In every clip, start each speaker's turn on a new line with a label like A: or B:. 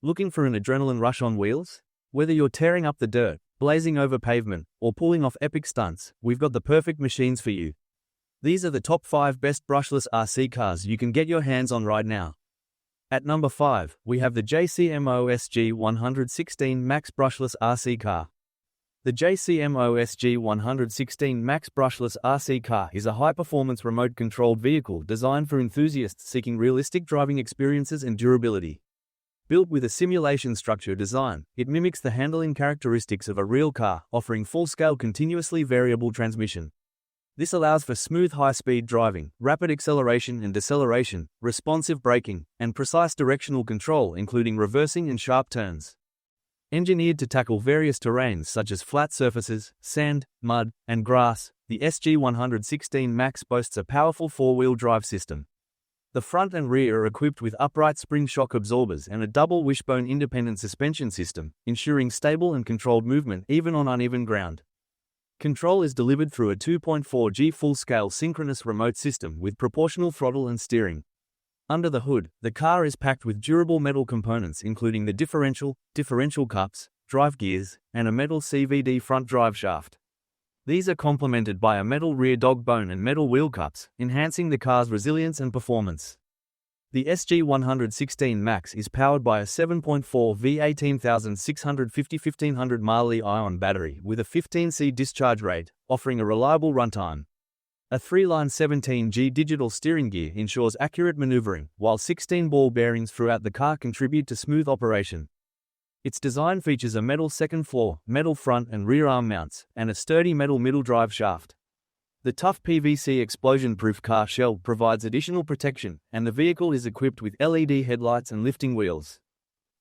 A: Looking for an adrenaline rush on wheels? Whether you're tearing up the dirt, blazing over pavement, or pulling off epic stunts, we've got the perfect machines for you. These are the top 5 best brushless RC cars you can get your hands on right now. At number 5, we have the Jcmo SG116 Max brushless RC car. The Jcmo SG116 Max brushless RC car is a high-performance remote-controlled vehicle designed for enthusiasts seeking realistic driving experiences and durability. Built with a simulation structure design, it mimics the handling characteristics of a real car, offering full-scale continuously variable transmission. This allows for smooth high-speed driving, rapid acceleration and deceleration, responsive braking, and precise directional control including reversing and sharp turns. Engineered to tackle various terrains such as flat surfaces, sand, mud, and grass, the SG116 Max boasts a powerful 4-wheel drive system. The front and rear are equipped with upright spring shock absorbers and a double wishbone independent suspension system, ensuring stable and controlled movement even on uneven ground. Control is delivered through a 2.4G full-scale synchronous remote system with proportional throttle and steering. Under the hood, the car is packed with durable metal components including the differential cups, drive gears, and a metal CVD front drive shaft. These are complemented by a metal rear dog bone and metal wheel cups, enhancing the car's resilience and performance. The SG116 Max is powered by a 7.4 V18650 1500 mAh battery with a 15C discharge rate, offering a reliable runtime. A 3-line 17G digital steering gear ensures accurate maneuvering, while 16 ball bearings throughout the car contribute to smooth operation. Its design features a metal second floor, metal front and rear arm mounts, and a sturdy metal middle drive shaft. The tough PVC explosion-proof car shell provides additional protection, and the vehicle is equipped with LED headlights and lifting wheels.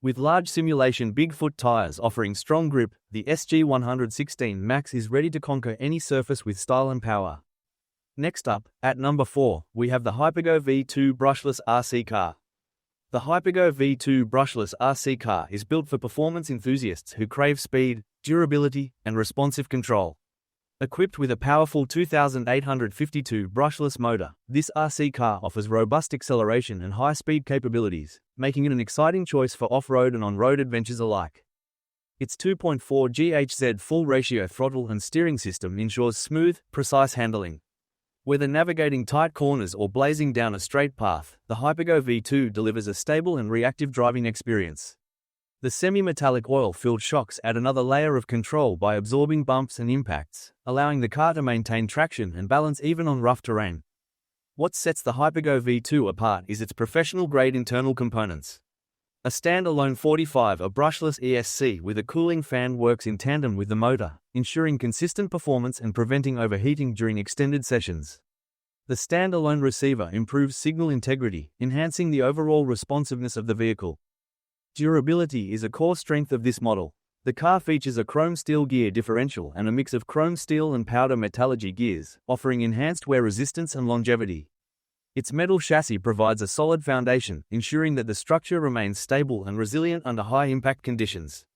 A: With large simulation Bigfoot tires offering strong grip, the SG116 Max is ready to conquer any surface with style and power. Next up, at number 4, we have the Hypergo V2 brushless RC car. The Hypergo V2 brushless RC car is built for performance enthusiasts who crave speed, durability, and responsive control. Equipped with a powerful 2852 brushless motor, this RC car offers robust acceleration and high-speed capabilities, making it an exciting choice for off-road and on-road adventures alike. Its 2.4 GHz full-ratio throttle and steering system ensures smooth, precise handling. Whether navigating tight corners or blazing down a straight path, the Hypergo V2 delivers a stable and reactive driving experience. The semi-metallic oil-filled shocks add another layer of control by absorbing bumps and impacts, allowing the car to maintain traction and balance even on rough terrain. What sets the Hypergo V2 apart is its professional-grade internal components. A standalone 45 brushless ESC with a cooling fan works in tandem with the motor, ensuring consistent performance and preventing overheating during extended sessions. The standalone receiver improves signal integrity, enhancing the overall responsiveness of the vehicle. Durability is a core strength of this model. The car features a chrome steel gear differential and a mix of chrome steel and powder metallurgy gears, offering enhanced wear resistance and longevity. Its metal chassis provides a solid foundation, ensuring that the structure remains stable and resilient under high-impact conditions.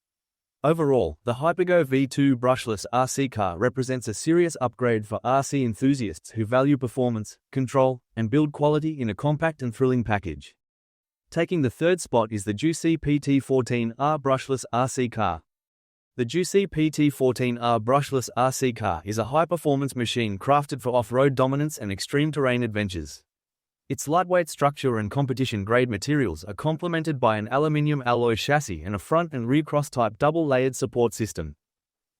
A: Overall, the Hypergo V2 brushless RC car represents a serious upgrade for RC enthusiasts who value performance, control, and build quality in a compact and thrilling package. Taking the third spot is the Jiusi PT14R brushless RC car. The Jiusi PT14R brushless RC car is a high-performance machine crafted for off-road dominance and extreme terrain adventures. Its lightweight structure and competition-grade materials are complemented by an aluminium alloy chassis and a front and rear cross-type double-layered support system.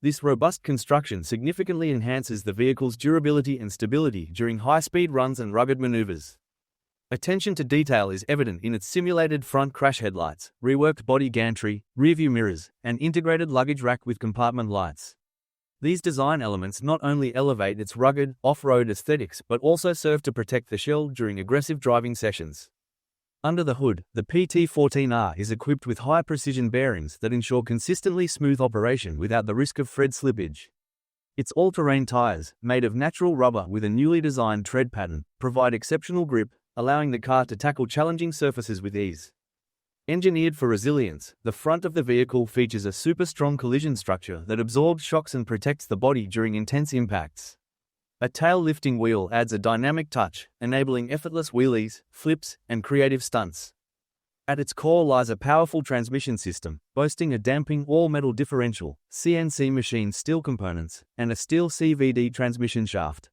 A: This robust construction significantly enhances the vehicle's durability and stability during high-speed runs and rugged maneuvers. Attention to detail is evident in its simulated front crash headlights, reworked body gantry, rearview mirrors, and integrated luggage rack with compartment lights. These design elements not only elevate its rugged, off-road aesthetics but also serve to protect the shell during aggressive driving sessions. Under the hood, the PT14R is equipped with high-precision bearings that ensure consistently smooth operation without the risk of thread slippage. Its all-terrain tires, made of natural rubber with a newly designed tread pattern, provide exceptional grip, allowing the car to tackle challenging surfaces with ease. Engineered for resilience, the front of the vehicle features a super-strong collision structure that absorbs shocks and protects the body during intense impacts. A tail-lifting wheel adds a dynamic touch, enabling effortless wheelies, flips, and creative stunts. At its core lies a powerful transmission system, boasting a damping all-metal differential, CNC machined steel components, and a steel CVD transmission shaft.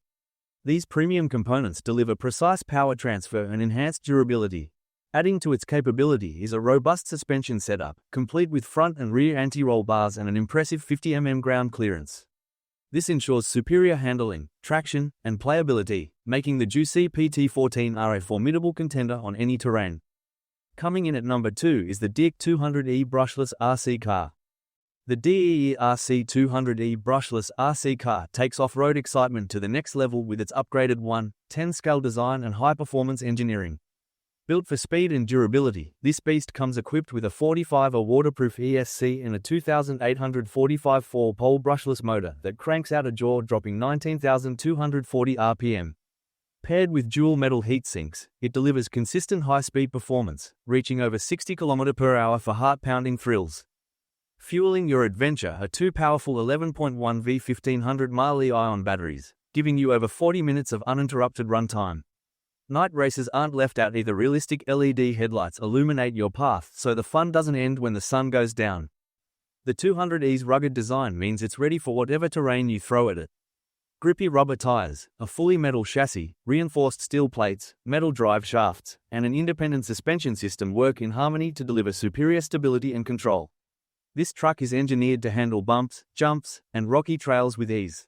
A: These premium components deliver precise power transfer and enhanced durability. Adding to its capability is a robust suspension setup, complete with front and rear anti-roll bars and an impressive 50 mm ground clearance. This ensures superior handling, traction, and playability, making the Jiusi PT14R a formidable contender on any terrain. Coming in at number 2 is the Deerc 200E Brushless RC Car. The Deerc 200E Brushless RC Car takes off-road excitement to the next level with its upgraded 1/10 scale design and high-performance engineering. Built for speed and durability, this beast comes equipped with a 45A waterproof ESC and a 2,845 4-pole brushless motor that cranks out a jaw-dropping 19,240 RPM. Paired with dual metal heatsinks, it delivers consistent high-speed performance, reaching over 60 km/h for heart-pounding thrills. Fueling your adventure are two powerful 11.1V 1500 mAh Li-ion batteries, giving you over 40 minutes of uninterrupted runtime. Night races aren't left out either. Realistic LED headlights illuminate your path so the fun doesn't end when the sun goes down. The 200E's rugged design means it's ready for whatever terrain you throw at it. Grippy rubber tires, a fully metal chassis, reinforced steel plates, metal drive shafts, and an independent suspension system work in harmony to deliver superior stability and control. This truck is engineered to handle bumps, jumps, and rocky trails with ease.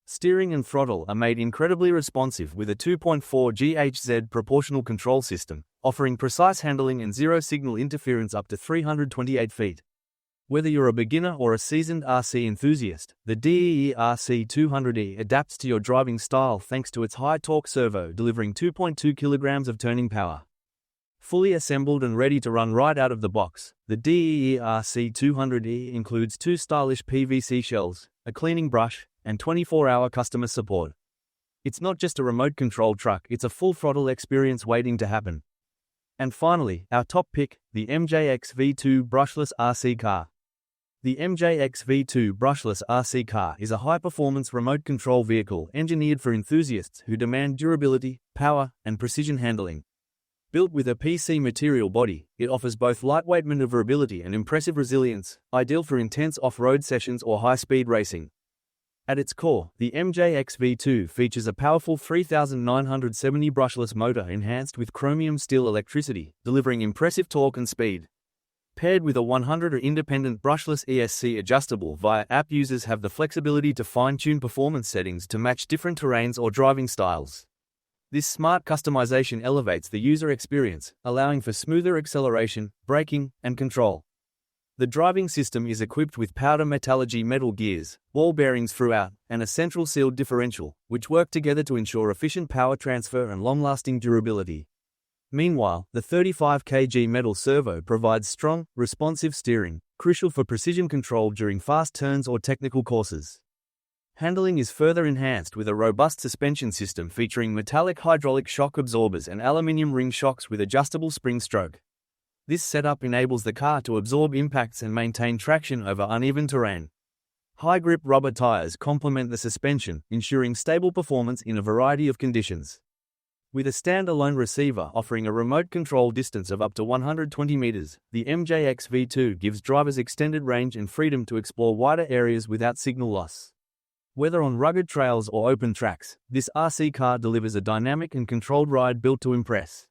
A: Steering and throttle are made incredibly responsive with a 2.4 GHz proportional control system, offering precise handling and zero-signal interference up to 328 feet. Whether you're a beginner or a seasoned RC enthusiast, the Deerc 200E adapts to your driving style thanks to its high-torque servo delivering 2.2 kg of turning power. Fully assembled and ready to run right out of the box, the Deerc 200E includes two stylish PVC shells, a cleaning brush, and 24-hour customer support. It's not just a remote-controlled truck, it's a full-throttle experience waiting to happen. And finally, our top pick, the MJX V2 Brushless RC Car. The MJX V2 Brushless RC Car is a high-performance remote control vehicle engineered for enthusiasts who demand durability, power, and precision handling. Built with a PC material body, it offers both lightweight maneuverability and impressive resilience, ideal for intense off-road sessions or high-speed racing. At its core, the MJX V2 features a powerful 3,970 brushless motor enhanced with chromium steel electricity, delivering impressive torque and speed. Paired with a 100 independent brushless ESC adjustable via app, users have the flexibility to fine-tune performance settings to match different terrains or driving styles. This smart customization elevates the user experience, allowing for smoother acceleration, braking, and control. The driving system is equipped with powder metallurgy metal gears, ball bearings throughout, and a central sealed differential, which work together to ensure efficient power transfer and long-lasting durability. Meanwhile, the 35 kg metal servo provides strong, responsive steering, crucial for precision control during fast turns or technical courses. Handling is further enhanced with a robust suspension system featuring metallic hydraulic shock absorbers and aluminium ring shocks with adjustable spring stroke. This setup enables the car to absorb impacts and maintain traction over uneven terrain. High-grip rubber tires complement the suspension, ensuring stable performance in a variety of conditions. With a standalone receiver offering a remote control distance of up to 120 meters, the MJX V2 gives drivers extended range and freedom to explore wider areas without signal loss. Whether on rugged trails or open tracks, this RC car delivers a dynamic and controlled ride built to impress.